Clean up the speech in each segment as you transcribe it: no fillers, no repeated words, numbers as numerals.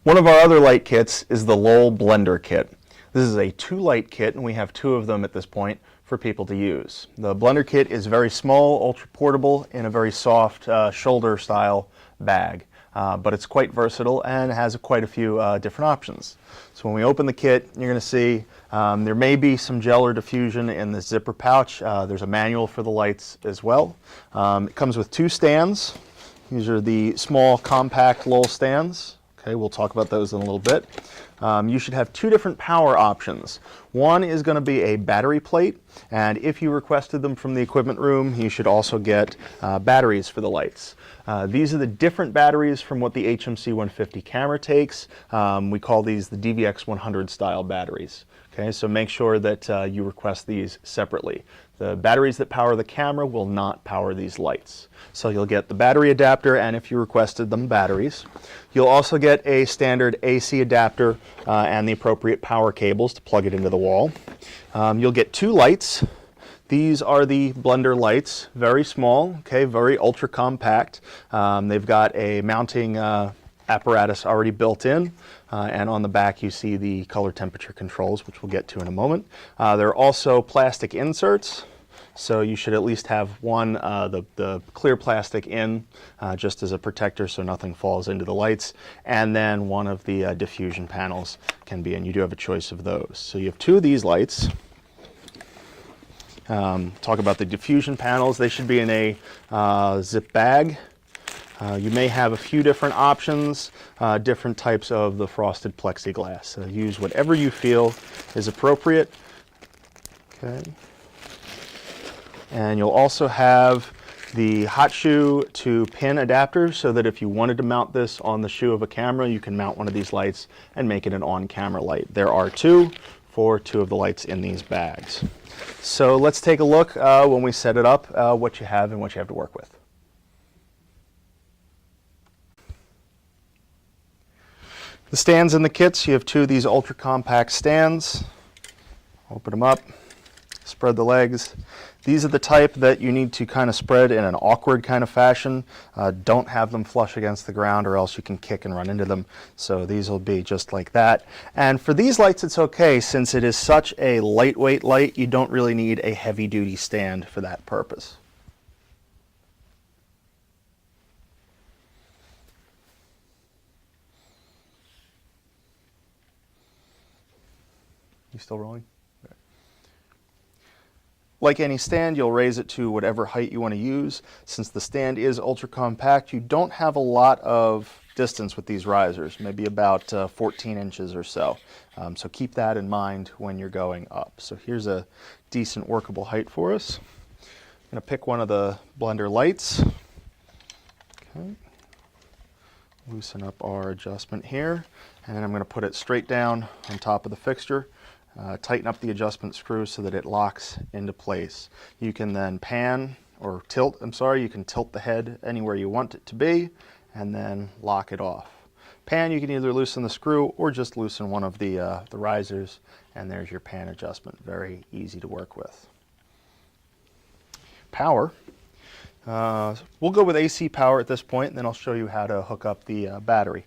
One of our other light kits is the Lowell Blender kit. This is a 2-light kit, and we have 2 of them at this point for people to use. The Blender kit is very small, ultra portable, in a very soft shoulder style bag. But it's quite versatile and has quite a few different options. So when we open the kit, you're going to see there may be some gel or diffusion in the zipper pouch. There's a manual for the lights as well. It comes with 2 stands. These are the small compact Lowell stands. Okay, we'll talk about those in a little bit. You should have 2 different power options. One is going to be a battery plate, and if you requested them from the equipment room, you should also get batteries for the lights. These are the different batteries from what the HMC 150 camera takes. We call these the DVX 100 style batteries. Okay, so make sure that you request these separately. The batteries that power the camera will not power these lights. So you'll get the battery adapter, and if you requested them, batteries. You'll also get a standard AC adapter and the appropriate power cables to plug it into the wall. You'll get 2 lights. These are the Blender lights, very small, okay, very ultra compact. They've got a mounting apparatus already built in, and on the back you see the color temperature controls, which we'll get to in a moment. There are also plastic inserts, so you should at least have one, the clear plastic in, just as a protector so nothing falls into the lights, and then one of the diffusion panels can be in. You do have a choice of those. So you have 2 of these lights. Talk about the diffusion panels. They should be in a zip bag. You may have a few different options, different types of the frosted plexiglass. So use whatever you feel is appropriate. Okay. And you'll also have the hot shoe to pin adapter, so that if you wanted to mount this on the shoe of a camera, you can mount one of these lights and make it an on-camera light. There are 2 for 2 of the lights in these bags. So let's take a look when we set it up, what you have and what you have to work with. The stands in the kits, you have 2 of these ultra compact stands. Open them up, spread the legs. These are the type that you need to kind of spread in an awkward kind of fashion. Don't have them flush against the ground, or else you can kick and run into them. So these will be just like that. And for these lights it's okay, since it is such a lightweight light, you don't really need a heavy-duty stand for that purpose. You still rolling? Okay. Like any stand, you'll raise it to whatever height you want to use. Since the stand is ultra compact, you don't have a lot of distance with these risers, maybe about 14 inches or so. So keep that in mind when you're going up. So here's a decent workable height for us. I'm going to pick one of the Blender lights. Okay. Loosen up our adjustment here, and then I'm going to put it straight down on top of the fixture. Tighten up the adjustment screw so that it locks into place. You can then pan or tilt, you can tilt the head anywhere you want it to be and then lock it off. Pan, you can either loosen the screw or just loosen one of the risers, and there's your pan adjustment. Very easy to work with. Power. We'll go with AC power at this point, and then I'll show you how to hook up the battery.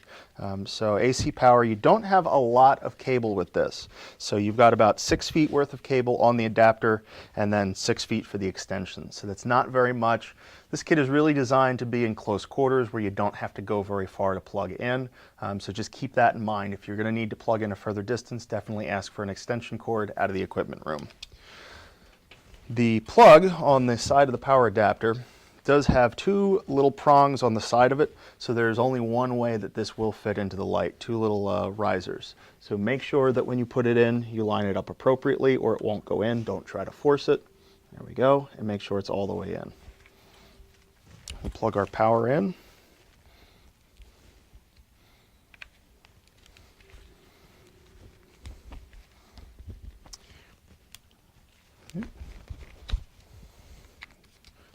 So AC power, you don't have a lot of cable with this. So you've got about 6 feet worth of cable on the adapter, and then 6 feet for the extension. So that's not very much. This kit is really designed to be in close quarters where you don't have to go very far to plug in. So just keep that in mind. If you're going to need to plug in a further distance, definitely ask for an extension cord out of the equipment room. The plug on the side of the power adapter does have 2 little prongs on the side of it, so there's only one way that this will fit into the light, 2 little risers. So make sure that when you put it in, you line it up appropriately or it won't go in. Don't try to force it. There we go, and make sure it's all the way in. We'll plug our power in.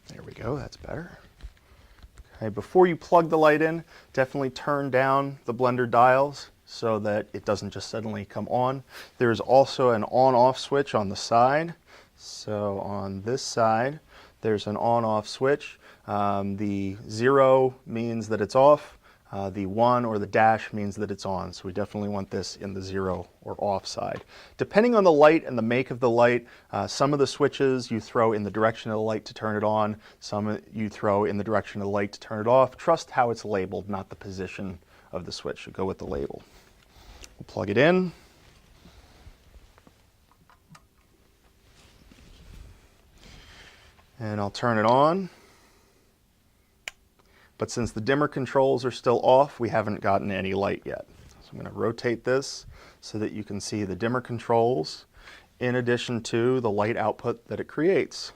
There we go, that's better. Okay, before you plug the light in, definitely turn down the Blender dials so that it doesn't just suddenly come on. There's also an on-off switch on the side. So on this side, there's an on-off switch. The 0 means that it's off. The 1 or the dash means that it's on, so we definitely want this in the 0 or off side. Depending on the light and the make of the light, some of the switches you throw in the direction of the light to turn it on, some you throw in the direction of the light to turn it off. Trust how it's labeled, not the position of the switch. So go with the label. We'll plug it in. And I'll turn it on. But since the dimmer controls are still off, we haven't gotten any light yet. So I'm going to rotate this so that you can see the dimmer controls in addition to the light output that it creates.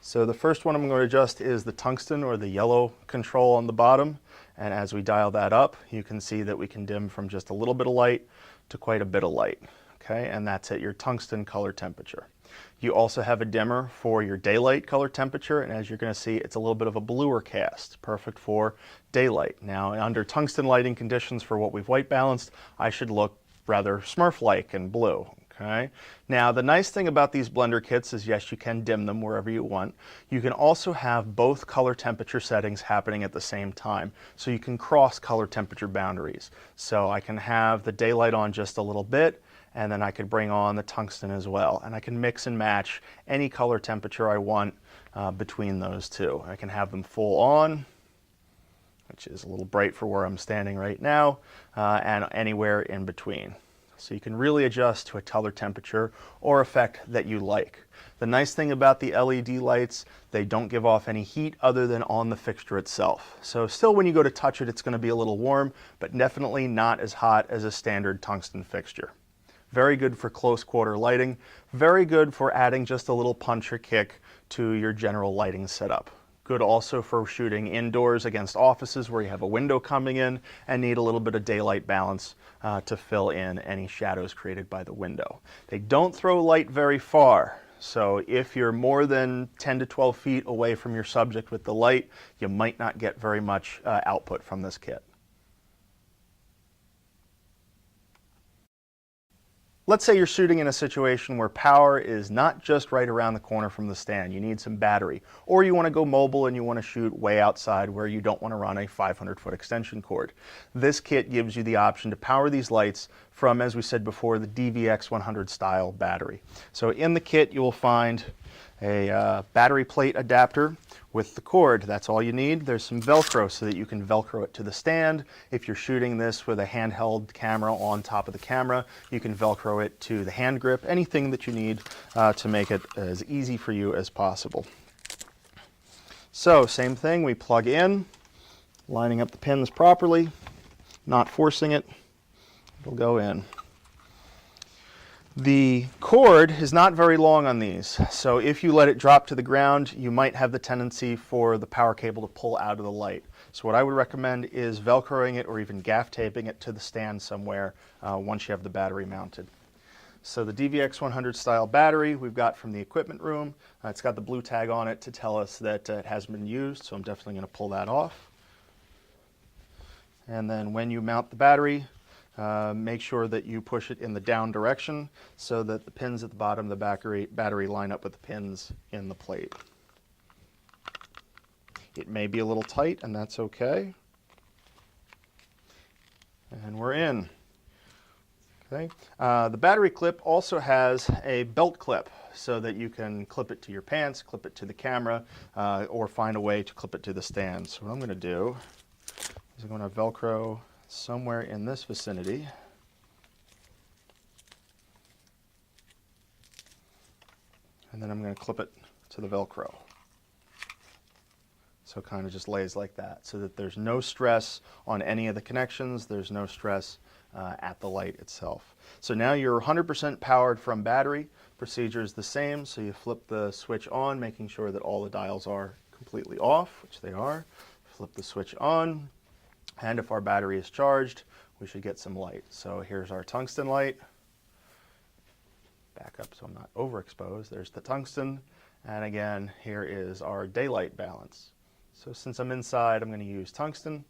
So the first one I'm going to adjust is the tungsten or the yellow control on the bottom. And as we dial that up, you can see that we can dim from just a little bit of light to quite a bit of light. Okay, and that's at your tungsten color temperature. You also have a dimmer for your daylight color temperature, and as you're going to see, it's a little bit of a bluer cast, perfect for daylight. Now, under tungsten lighting conditions for what we've white balanced, I should look rather Smurf-like and blue. Okay. Now, the nice thing about these blender kits is, yes, you can dim them wherever you want. You can also have both color temperature settings happening at the same time, so you can cross color temperature boundaries. So I can have the daylight on just a little bit, and then I could bring on the tungsten as well. And I can mix and match any color temperature I want between those two. I can have them full on, which is a little bright for where I'm standing right now, and anywhere in between. So you can really adjust to a color temperature or effect that you like. The nice thing about the LED lights, they don't give off any heat other than on the fixture itself. So still when you go to touch it, it's going to be a little warm, but definitely not as hot as a standard tungsten fixture. Very good for close quarter lighting, very good for adding just a little punch or kick to your general lighting setup. Good also for shooting indoors against offices where you have a window coming in and need a little bit of daylight balance to fill in any shadows created by the window. They don't throw light very far, so if you're more than 10 to 12 feet away from your subject with the light, you might not get very much output from this kit. Let's say you're shooting in a situation where power is not just right around the corner from the stand. You need some battery. Or you want to go mobile and you want to shoot way outside where you don't want to run a 500-foot extension cord. This kit gives you the option to power these lights from, as we said before, the DVX100 style battery. So in the kit you will find a battery plate adapter with the cord. That's all you need. There's some Velcro so that you can Velcro it to the stand. If you're shooting this with a handheld camera on top of the camera, you can Velcro it to the hand grip, anything that you need to make it as easy for you as possible. So same thing, we plug in, lining up the pins properly, not forcing it, it'll go in. The cord is not very long on these, so if you let it drop to the ground, you might have the tendency for the power cable to pull out of the light. So what I would recommend is Velcroing it or even gaff taping it to the stand somewhere once you have the battery mounted. So the DVX100 style battery we've got from the equipment room. It's got the blue tag on it to tell us that it has been used, so I'm definitely going to pull that off. And then when you mount the battery, make sure that you push it in the down direction so that the pins at the bottom of the battery line up with the pins in the plate. It may be a little tight, and that's okay. And we're in. Okay. The battery clip also has a belt clip so that you can clip it to your pants, clip it to the camera, or find a way to clip it to the stand. So what I'm going to do is I'm going to Velcro somewhere in this vicinity. And then I'm going to clip it to the Velcro. So it kind of just lays like that so that there's no stress on any of the connections, there's no stress at the light itself. So now you're 100% powered from battery. Procedure is the same, so you flip the switch on, making sure that all the dials are completely off, which they are. Flip the switch on, and if our battery is charged, we should get some light. So here's our tungsten light. Back up so I'm not overexposed. There's the tungsten. And again, here is our daylight balance. So since I'm inside, I'm going to use tungsten.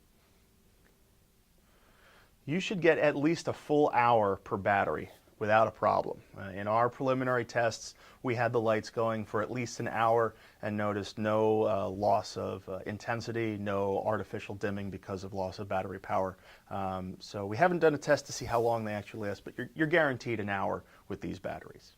You should get at least a full hour per battery without a problem. In our preliminary tests, we had the lights going for at least an hour and noticed no loss of intensity, no artificial dimming because of loss of battery power. So we haven't done a test to see how long they actually last, but you're guaranteed an hour with these batteries.